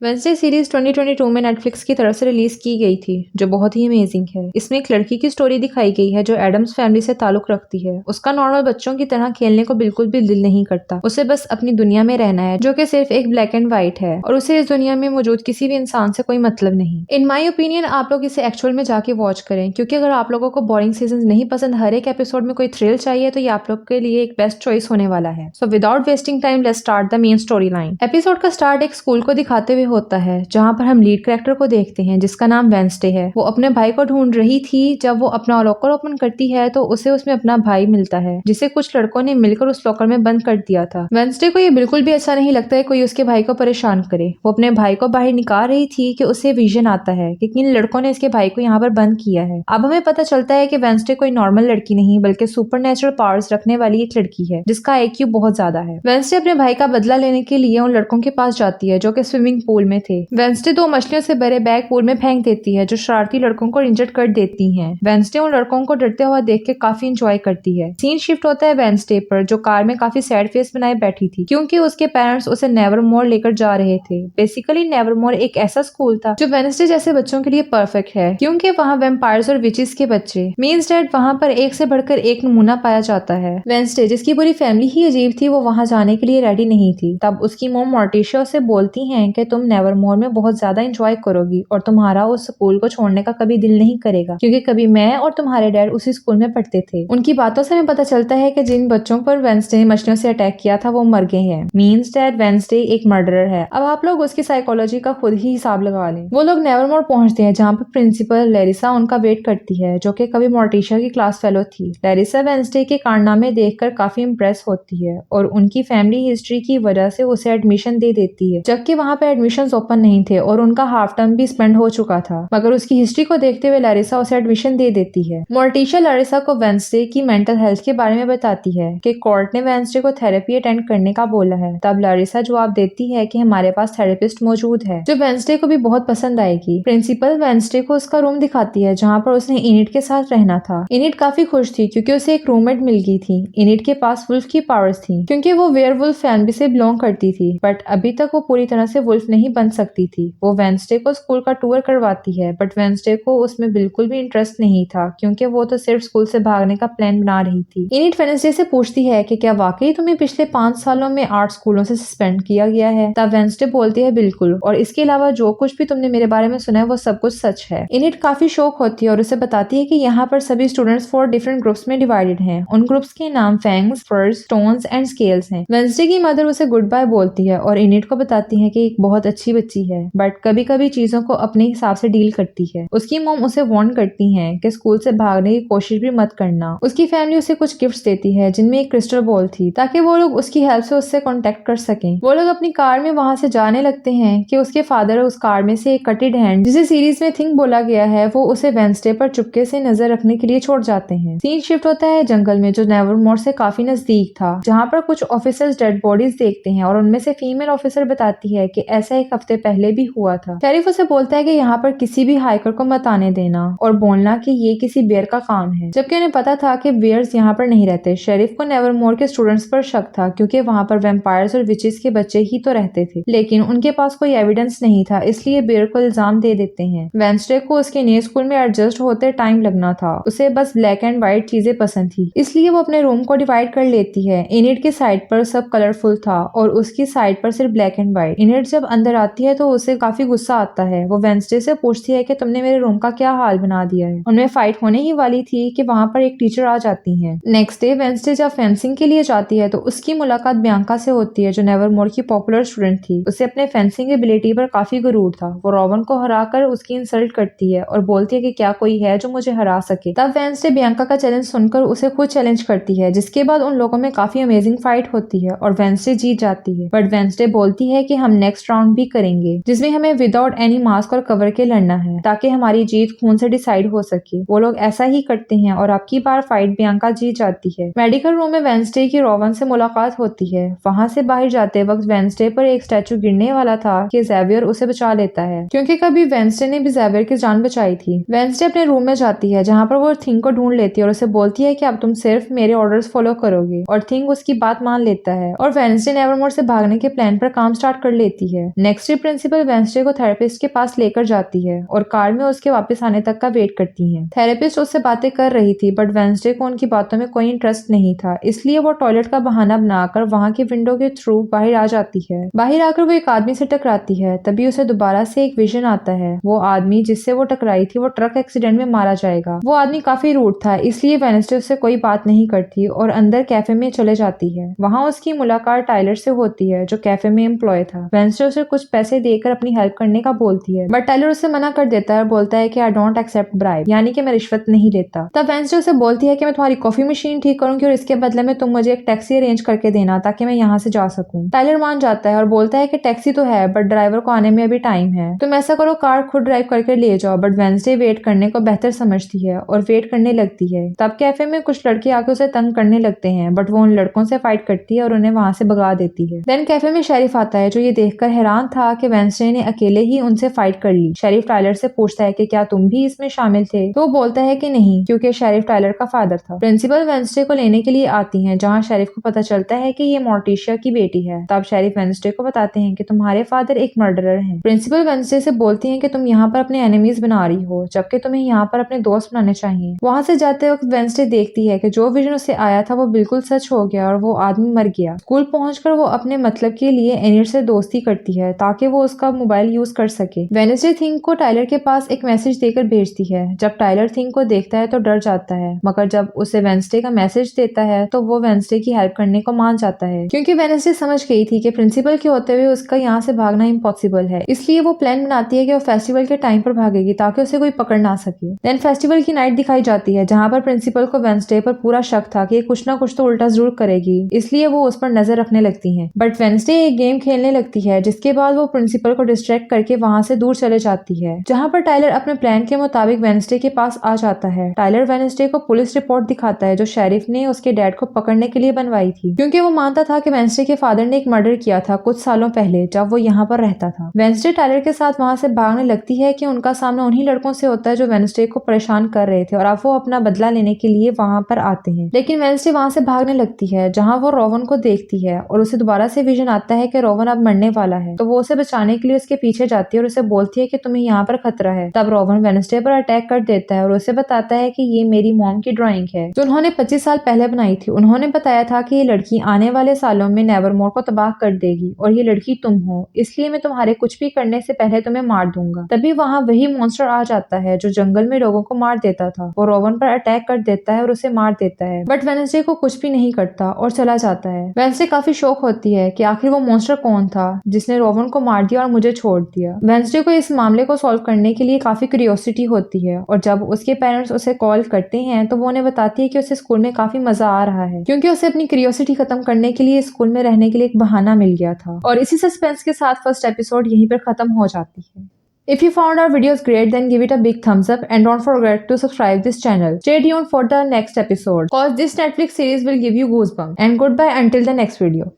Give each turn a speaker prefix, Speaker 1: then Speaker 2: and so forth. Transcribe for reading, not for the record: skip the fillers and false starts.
Speaker 1: Wednesday series 2022 में Netflix की तरफ से रिलीज की गई थी, जो बहुत ही अमेजिंग है। इसमें एक लड़की की स्टोरी दिखाई गई है जो एडम्स फैमिली से ताल्लुक रखती है। उसका नॉर्मल बच्चों की तरह खेलने को बिल्कुल भी दिल नहीं करता। उसे बस अपनी दुनिया में रहना है, जो कि सिर्फ एक ब्लैक एंड व्हाइट है, और उसे इस दुनिया में मौजूद किसी भी इंसान से कोई मतलब नहीं। इन माई ओपिनियन आप लोग इसे एक्चुअल में जाके वॉच करें, क्योंकि अगर आप लोगों को बोरिंग सीजन नहीं पसंद, हर एक एपिसोड में कोई थ्रिल चाहिए, तो ये आप लोग के लिए एक बेस्ट चॉइस होने वाला है। So without wasting time let's start the main story line. Episode का स्टार्ट एक स्कूल को दिखाते हुए होता है, जहाँ पर हम लीड कैरेक्टर को देखते हैं जिसका नाम वेडनेसडे है। वो अपने भाई को ढूंढ रही थी। जब वो अपना लॉकर ओपन करती है तो उसे उसमें अपना भाई मिलता है, जिसे कुछ लड़कों ने मिलकर उस लॉकर में बंद कर दिया था। वेडनेसडे को ये बिल्कुल भी अच्छा नहीं लगता है कोई उसके भाई को परेशान करे। वो अपने भाई को बाहर निकाल रही थी कि उसे विजन आता है कि किन लड़कों ने इसके भाई को यहाँ पर बंद किया है। अब हमें पता चलता है कि वेडनेसडे कोई नॉर्मल लड़की नहीं बल्कि सुपरनेचुरल पावर्स रखने वाली एक लड़की है, जिसका आईक्यू बहुत ज्यादा है। वेडनेसडे अपने भाई का बदला लेने के लिए उन लड़कों के पास जाती है जो कि स्विमिंग पूल में थे। वेडनेसडे दो मछलियों से भरे बैग पूल में फेंक देती है, जो शरारती लड़कों को इंजर्ड कर देती हैं। वेडनेसडे उन लड़कों को डरते हुआ देख के काफी इंजॉय करती है। सीन शिफ्ट होता है वेडनेसडे पर, जो कार में काफी सैड फेस बनाए बैठी थी, क्योंकि उसके पेरेंट्स उसे नेवरमोर लेकर जा रहे थे। बेसिकली नेवरमोर एक ऐसा स्कूल था जो वेडनेसडे जैसे बच्चों के लिए परफेक्ट है, क्योंकि वहाँ वैम्पायर्स और विचेस के बच्चे मींस डैट वहाँ पर एक से बढ़कर एक नमूना पाया जाता है। वेडनेसडे, जिसकी पूरी फैमिली ही अजीब थी, वो वहाँ जाने के लिए रेडी नहीं थी। तब उसकी मोम मॉर्टिशिया उसे बोलती हैं कि तुम नेवरमोर में बहुत ज्यादा एंजॉय करोगी और तुम्हारा उस स्कूल को छोड़ने का कभी दिल नहीं करेगा, क्योंकि कभी मैं और तुम्हारे डैड उसी स्कूल में पढ़ते थे। उनकी बातों से हमें पता चलता है कि जिन बच्चों पर वेडनेसडे ने मछलियों से अटैक किया था वो मर गए हैं। मींस डैट वेडनेसडे एक मर्डरर है। अब आप लोग उसकी साइकोलॉजी का खुद ही हिसाब लगा लें। वो लोग नेवरमोर पहुंचते हैं, जहाँ पर प्रिंसिपल लैरिसा उनका वेट करती है, जो कि कभी मॉर्टिशिया की क्लास फेलो थी। लैरिसा वेडनेसडे के कारनामे देखकर काफी इम्प्रेस होती है और उनकी फैमिली हिस्ट्री की वजह से उसे एडमिशन दे देती है, जबकि वहाँ पे एडमिशन ओपन नहीं थे और उनका हाफ टर्म भी स्पेंड हो चुका था। मगर उसकी हिस्ट्री को देखते हुए लैरिसा उसे एडमिशन दे देती है। मॉर्टिशिया लैरिसा को वेडनेसडे की मेंटल हेल्थ के बारे में बताती है कि कोर्ट ने वेडनेसडे को थेरेपी अटेंड करने का बोला है। तब लैरिसा जवाब देती है कि हमारे पास थेरेपिस्ट मौजूद है, जो वेडनेसडे को भी बहुत पसंद आएगी। प्रिंसिपल वेडनेसडे को उसका रूम दिखाती है, जहाँ पर उसने इनिट के साथ रहना था। इनिट काफी खुश थी क्योंकि उसे एक रूममेट मिल गई थी। इनिट के पास वुल्फ की पावर्स थी, क्योंकि वो वेयरवुल्फ फैमिली से बिलोंग करती थी, बट अभी तक वो पूरी तरह से वुल्फ नहीं बन सकती थी। वो वेडनेसडे को स्कूल का टूर करवाती है, बट वेडनेसडे को उसमें बिल्कुल भी इंटरेस्ट नहीं था, क्योंकि वो तो सिर्फ स्कूल से भागने का प्लान बना रही थी। इनिट वेडनेसडे से पूछती है कि क्या वाकई तुम्हें पिछले 5 सालों में 8 स्कूलों से सस्पेंड किया गया है? तब वेडनेसडे बोलती है बिल्कुल, और इसके अलावा जो कुछ भी तुमने मेरे बारे में सुना है वो सब कुछ सच है। इनिट काफी शौक होती है और उसे बताती है कि यहाँ पर सभी स्टूडेंट्स 4 डिफरेंट ग्रुप्स में डिवाइडेड हैं। उन ग्रुप्स के नाम फैंग्स, फर्स, स्टोन्स एंड स्केल्स हैं। वेडनेसडे की मदर उसे गुड बाय बोलती है और इनिट को बताती है कि एक बहुत अच्छी बच्ची है, बट कभी कभी चीजों को अपने हिसाब से डील करती है। उसकी मॉम उसे वार्न करती है कि स्कूल से भागने की कोशिश भी मत करना। उसकी फैमिली उसे कुछ गिफ्ट्स देती है, जिनमें एक क्रिस्टल बॉल थी, ताकि वो लोग उसकी हेल्प से उससे कांटेक्ट कर सकें। वो लोग अपनी कार में वहां से जाने लगते हैं कि उसके फादर उस कार में से एक कटेड हैंड, जिसे सीरीज में थिंग बोला गया है, वो उसे वेडनेसडे पर चुपके से नजर रखने के लिए छोड़ जाते हैं। सीन शिफ्ट होता है जंगल में, जो नेवरमोर से काफी नजदीक था, जहाँ पर कुछ ऑफिसर्स डेड बॉडीज देखते हैं और उनमें से फीमेल ऑफिसर बताती है कि ऐसा एक हफ्ते पहले भी हुआ था। शेरिफ उसे बोलता है कि यहाँ पर किसी भी हाइकर को मत आने देना और बोलना कि ये किसी बेयर का काम है, जबकि उन्हें पता था कि बेयर्स यहाँ पर नहीं रहते। शेरिफ को नेवरमोर के स्टूडेंट्स पर शक था, क्योंकि वहाँ पर वैम्पायर्स और विचेस के बच्चे ही तो रहते थे, लेकिन उनके पास कोई एविडेंस नहीं था, इसलिए बेयर को इल्जाम दे देते हैं। वेडनेसडे को उसके नए स्कूल में एडजस्ट होते टाइम लगना था। उसे बस ब्लैक एंड व्हाइट चीजें पसंद थी, इसलिए वो अपने रूम को डिवाइड कर लेती है। इनिट की साइड पर सब कलरफुल था और उसकी साइड पर सिर्फ ब्लैक एंड व्हाइट। इनिट जब अंदर आती है तो उसे काफी गुस्सा आता है। वो वेडनेसडे से पूछती है कि तुमने मेरे रूम का क्या हाल बना दिया है। उनमें फाइट होने ही वाली थी कि वहाँ पर एक टीचर आ जाती है। नेक्स्ट डे वेडनेसडे जब फेंसिंग के लिए जाती है तो उसकी मुलाकात बियांका से होती है, जो नेवरमोर की पॉपुलर स्टूडेंट थी। उसे अपने फेंसिंग एबिलिटी पर काफी गुरूर था। वो रॉवन को हराकर उसकी इंसल्ट करती है और बोलती है कि क्या कोई है जो मुझे हरा सके। तब वेडनेसडे बियांका का चैलेंज सुनकर उसे खुद चैलेंज करती है, जिसके बाद उन लोगों में काफी अमेजिंग फाइट होती है और वेडनेसडे जीत जाती है। बट वेडनेसडे बोलती है कि हम नेक्स्ट राउंड भी करेंगे, जिसमें हमें विदाउट एनी मास्क और कवर के लड़ना है, ताकि हमारी जीत खून से डिसाइड हो सके। वो लोग ऐसा ही करते हैं और अब की बार फाइट बियांका जीत जाती है। मेडिकल रूम में वेडनेसडे की रॉवन से मुलाकात होती है। वहां से बाहर जाते वक्त वेडनेसडे पर एक स्टैचू गिरने वाला था कि ज़ेवियर उसे बचा लेता है, क्योंकि कभी वेडनेसडे ने भी ज़ेवियर की जान बचाई थी। वेडनेसडे अपने रूम में जाती है, जहाँ पर वो थिंग को ढूंढ लेती है और उसे बोलती है कि अब तुम सिर्फ मेरे ऑर्डर्स फॉलो करोगे, और थिंग उसकी बात मान लेता है और वेडनेसडे नेवरमोर से भागने के प्लान पर काम स्टार्ट कर लेती है। Next next day principal Wednesday को थेरेपिस्ट के पास लेकर जाती है और कार में उसके वापस आने तक का वेट करती है। थेरेपिस्ट उससे बातें कर रही थी बट वेंसडे को उनकी बातों में कोई इंटरेस्ट नहीं था, इसलिए वो टॉयलेट का बहाना बनाकर वहाँ की विंडो के थ्रू बाहर आ जाती है। बाहर आकर वो एक आदमी से टकराती है, तभी उसे दोबारा से एक विजन आता है। वो आदमी जिससे वो टकराई थी वो ट्रक एक्सीडेंट में मारा जाएगा। वो आदमी काफी रूड था, इसलिए वेंसडे उससे कोई बात नहीं करती और अंदर कैफे में चले जाती है। वहाँ उसकी मुलाकात टाइलर से होती है जो कैफे में एम्प्लॉय था। वेंसडे उसे कुछ पैसे देकर अपनी हेल्प करने का बोलती है बट टाइलर उसे मना कर देता है और बोलता है कि आई डोंट एक्सेप्ट ब्राइब, यानी कि मैं रिश्वत नहीं लेता। तब वेंसडे उसे बोलती है कि मैं तुम्हारी कॉफी मशीन ठीक करूंगी और इसके बदले में तुम मुझे एक टैक्सी अरेंज करके देना ताकि मैं यहाँ से जा सकूं। टाइलर मान जाता है और बोलता है कि टैक्सी तो है बट ड्राइवर को आने में अभी टाइम है, तुम ऐसा करो कार खुद ड्राइव करके ले जाओ। बट वेंसडे वेट करने को बेहतर समझती है और वेट करने लगती है। तब कैफे में कुछ लड़के आके उसे तंग करने लगते हैं बट वो उन लड़कों से फाइट करती है और उन्हें वहां से भगा देती है। देन कैफे में शेरिफ आता है जो ये देखकर हैरान था कि वेंसडे ने अकेले ही उनसे फाइट कर ली। शेरिफ टाइलर से पूछता है कि क्या तुम भी इसमें शामिल थे, तो वो बोलता है कि नहीं क्योंकि शेरिफ टाइलर का फादर था। प्रिंसिपल वेंसडे को लेने के लिए आती है जहाँ शेरिफ को पता चलता है कि ये मोर्टिशिया की बेटी है। तब शेरिफ वेंसडे को बताते हैं कि तुम्हारे फादर एक मर्डरर हैं। प्रिंसिपल वेंसडे से बोलती हैं कि तुम यहाँ पर अपने एनिमीज बना रही हो जबकि तुम्हें यहाँ पर अपने दोस्त बनाने चाहिए। वहां से जाते वक्त वेंसडे देखती है कि जो विजन उसे आया था वो बिल्कुल सच हो गया और वो आदमी मर गया। स्कूल पहुंचकर वो अपने मतलब के लिए एनिड से दोस्ती करती है ताकि वो उसका मोबाइल यूज कर सके। वेंसडे थिंग को टाइलर के पास एक मैसेज देकर भेजती है। जब टाइलर थिंग को देखता है तो डर जाता है, मगर जब उसे वेंसडे का मैसेज देता है तो वो वेंसडे की हेल्प करने को मान जाता है क्योंकि वेंसडे समझ गई थी कि प्रिंसिपल के होते हुए उसका यहाँ से भागना इम्पॉसिबल है। इसलिए वो प्लान बनाती है कि वो फेस्टिवल के टाइम पर भागेगी ताकि उसे कोई पकड़ ना सके। देन फेस्टिवल की नाइट दिखाई जाती है जहाँ पर प्रिंसिपल को वेंसडे पर पूरा शक था कि कुछ ना कुछ तो उल्टा जरूर करेगी, इसलिए वो उस पर नजर रखने लगती है। बट वेंसडे एक गेम खेलने लगती है जिसके बाद वो प्रिंसिपल को डिस्ट्रैक्ट करके वहाँ से दूर चले जाती है, जहाँ पर टाइलर अपने प्लान के मुताबिक वेंसडे के पास आ जाता है। टाइलर वेंसडे को पुलिस रिपोर्ट दिखाता है जो शेरिफ ने उसके डैड को पकड़ने के लिए बनवाई थी क्योंकि वो मानता था कि वेंसडे के फादर ने एक मर्डर किया था कुछ सालों पहले जब वो यहाँ पर रहता था। वेंसडे टाइलर के साथ वहाँ से भागने लगती है कि उनका सामना उन्हीं लड़कों से होता है जो वेंसडे को परेशान कर रहे थे और अब वो अपना बदला लेने के लिए वहाँ पर आते हैं। लेकिन वेंसडे वहाँ से भागने लगती है जहाँ वो रोवन को देखती है और उसे दोबारा से विजन आता है कि रोवन अब मरने वाला है, तो वो उसे बचाने के लिए उसके पीछे जाती है और उसे बोलती है कि तुम्हें यहाँ पर खतरा है। तब रोवन वेंसडे पर अटैक कर देता है और उसे बताता है कि ये मेरी मॉम की ड्राइंग है जो उन्होंने 25 साल पहले बनाई थी। उन्होंने बताया था कि ये लड़की आने वाले सालों में नेवरमोर को तबाह कर देगी और ये लड़की तुम हो, इसलिए मैं तुम्हारे कुछ भी करने से पहले तुम्हें मार दूंगा। तभी वहाँ वही मॉन्स्टर आ जाता है जो जंगल में लोगों को मार देता था। वो रोवन पर अटैक कर देता है और उसे मार देता है बट वेंसडे को कुछ भी नहीं करता और चला जाता है। वेंसडे काफी शौक होती है कि आखिर वो मॉन्स्टर कौन था जिसने रोवन को मार दिया और मुझे छोड़ दिया। वेंसडे को इस मामले को सॉल्व करने के लिए काफी क्यूरियोसिटी होती है और जब उसके पेरेंट्स उसे कॉल करते हैं तो वो उन्हें बताती है कि उसे स्कूल में काफी मजा आ रहा है क्योंकि उसे अपनी क्यूरियोसिटी खत्म करने के लिए स्कूल में रहने के लिए एक बहाना मिल गया था। और इसी सस्पेंस के साथ फर्स्ट एपिसोड यहीं पर खत्म हो जाती है। If you found our videos great, then give it a big thumbs up and don't forget to subscribe this channel. Stay tuned for the next episode, cause this Netflix series will give you goosebumps. And goodbye until the next video.